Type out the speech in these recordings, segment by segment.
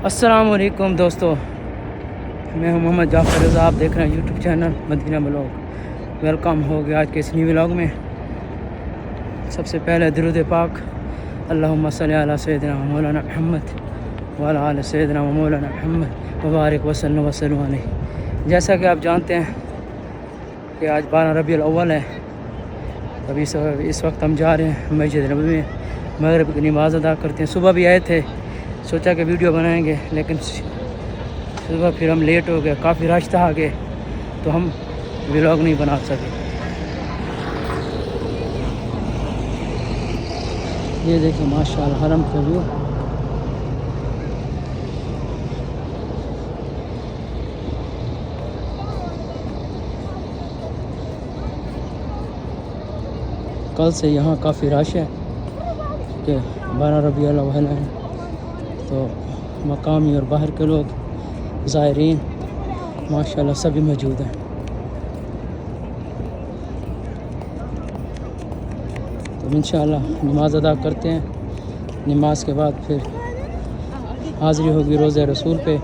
अस्सलाम वालेकुम दोस्तों, मैं हूं मोहम्मद जाफ़र रज़ा। आप देख रहे हैं YouTube channel Madina vlog. Welcome हो गया आज के इस न्यू व्लॉग में। सबसे पहले दुरूद पाक, अल्लाहुम्मा सल्ली अला सय्यिदिना मौलाना मुहम्मद व अला आलि सय्यिदिना मौलाना मुहम्मद मुबारक वसल्लम वसल्लम अलैहि। जैसा कि आप जानते हैं कि आज 12 रबीउल अव्वल है। अभी इस वक्त हम जा रहे हैं मस्जिद नबवी में, मगरिब की नमाज़ अदा करते हैं। सुबह भी आए थे, सोचा कि वीडियो बनाएंगे, लेकिन सुबह फिर हम लेट हो गए, काफ़ी रश था आगे, तो हम व्लॉग नहीं बना सके। ये देखिए माशाल्लाह हरम का व्यू। कल से यहाँ काफ़ी रश है कि 12 रबीउल अव्वल है, तो मकामी और बाहर के लोग ज़ायरीन माशाल्लाह सभी मौजूद हैं। तो इंशाल्लाह नमाज़ अदा करते हैं, नमाज के बाद फिर हाज़िरी होगी रोज़े रसूल पे,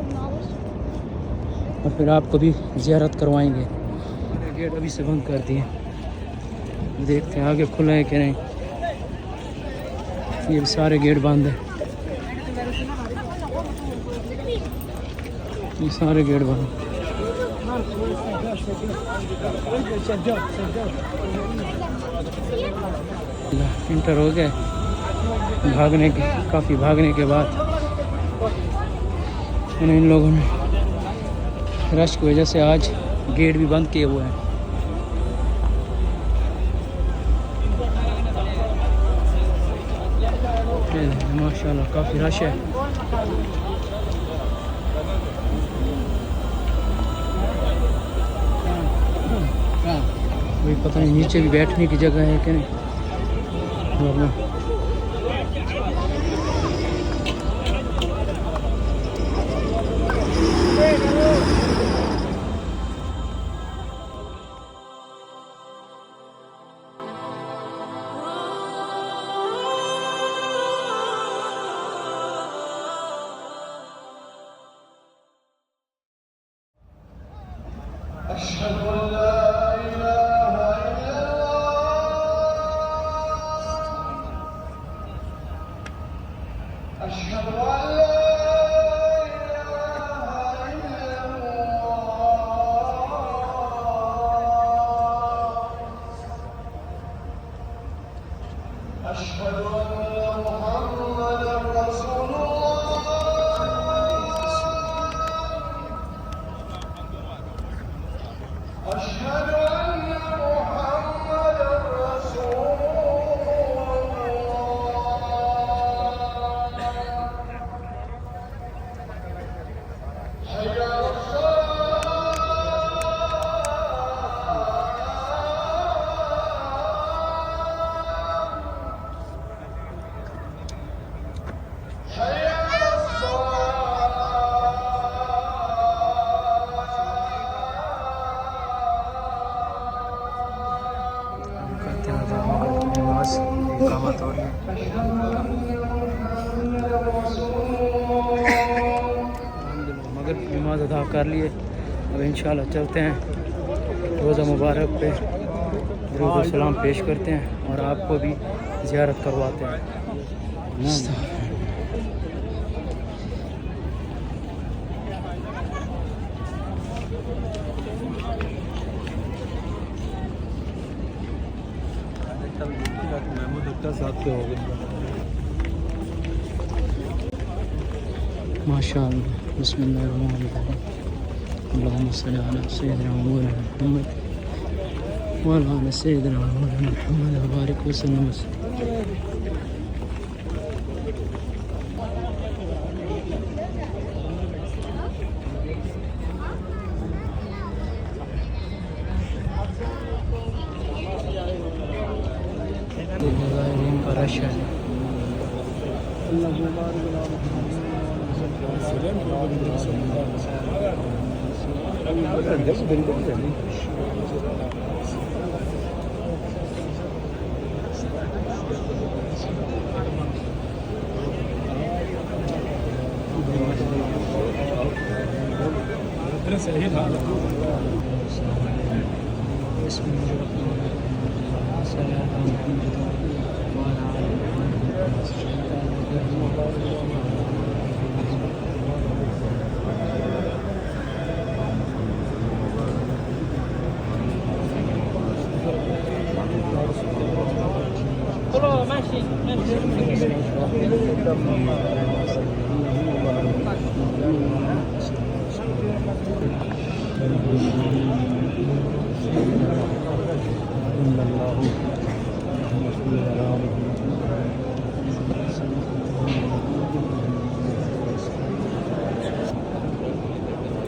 और फिर आपको भी ज़ियारत करवाएंगे। गेट अभी से बंद कर दिए, देखते हैं आगे खुला है कि नहीं। ये सारे गेट बंद हैं, ये सारे गेट बंद। इंटर हो गए, काफ़ी भागने के बाद इन लोगों ने रश की वजह से आज गेट भी बंद किए हुए हैं। माशाल्लाह काफ़ी रश है। अभी पता नहीं नीचे भी बैठने की जगह है कि नहीं। अशहदु अल्ला इलाहा इल्लल्लाह, अशहदु अल्ला इलाहा इल्लल्लाह, अशहदु अन्ना मुहम्मदर रसूलुल्लाह, अशहदु अन्ना मुहम्मदर रसूलुल्लाह, हय्या मगर नमाज अदा कर लिए। अब इंशाल्लाह चलते हैं रोज़ा मुबारक पे दुरूद और सलाम पेश करते हैं और आपको भी ज़ियारत करवाते हैं। माशाअल्लाह, बिस्मिल्लाहिर्रहमानिर्रहीम, अल्लाहुम्मा सल्ली अला सय्यिदिना मौलाना मुहम्मद व अला आलि सय्यिदिना मौलाना मुहम्मद मुबारक वसल्लम। का रश है।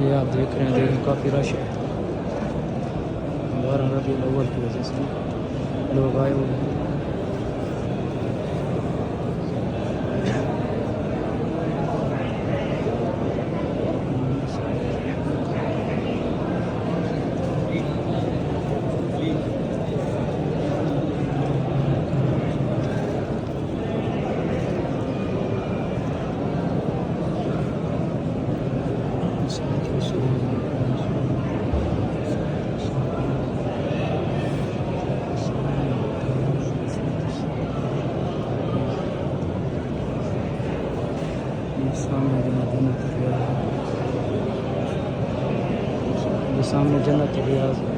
ये आप देख रहे हैं, देखिए काफ़ी रश है। 12 रबीउल अव्वल की वजह से लोग आए हुए हैं। सामने जन्नत रियाज है।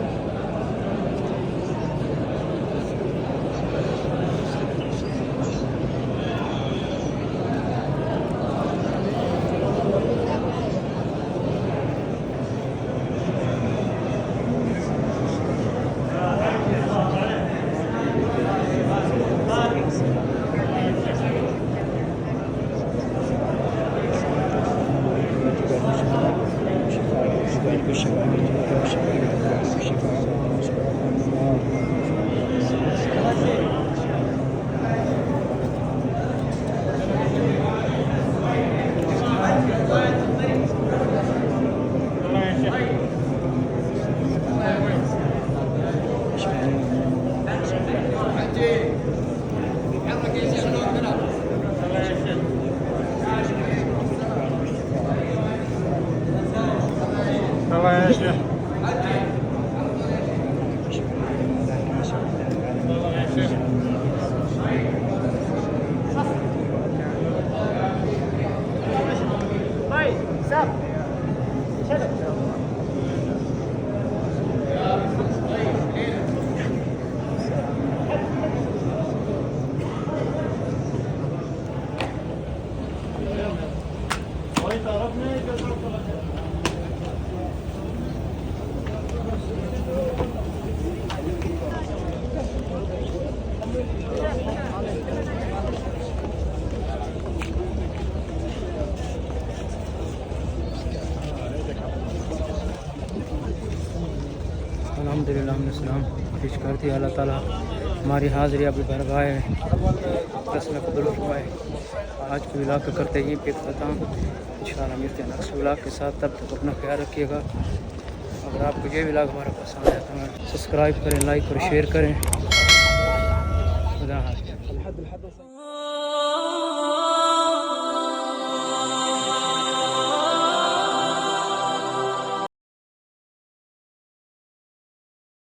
अल्हम्दुलिल्लाह हमने सलाम पेश कर दिया। अल्लाह ताला हमारी हाज़िरी अभी बरगाह रस्म कबूल फरमाए। आज के व्लॉग का करते ही पे ख़त्म। इंशाअल्लाह मिलते हैं नेक्स्ट व्लॉग के साथ। तब तक अपना ख्याल रखिएगा। अगर आपको ये व्लॉग हमारा पसंद आया तो सब्सक्राइब करें, लाइक और शेयर करें। खुदा हाफ़िज़।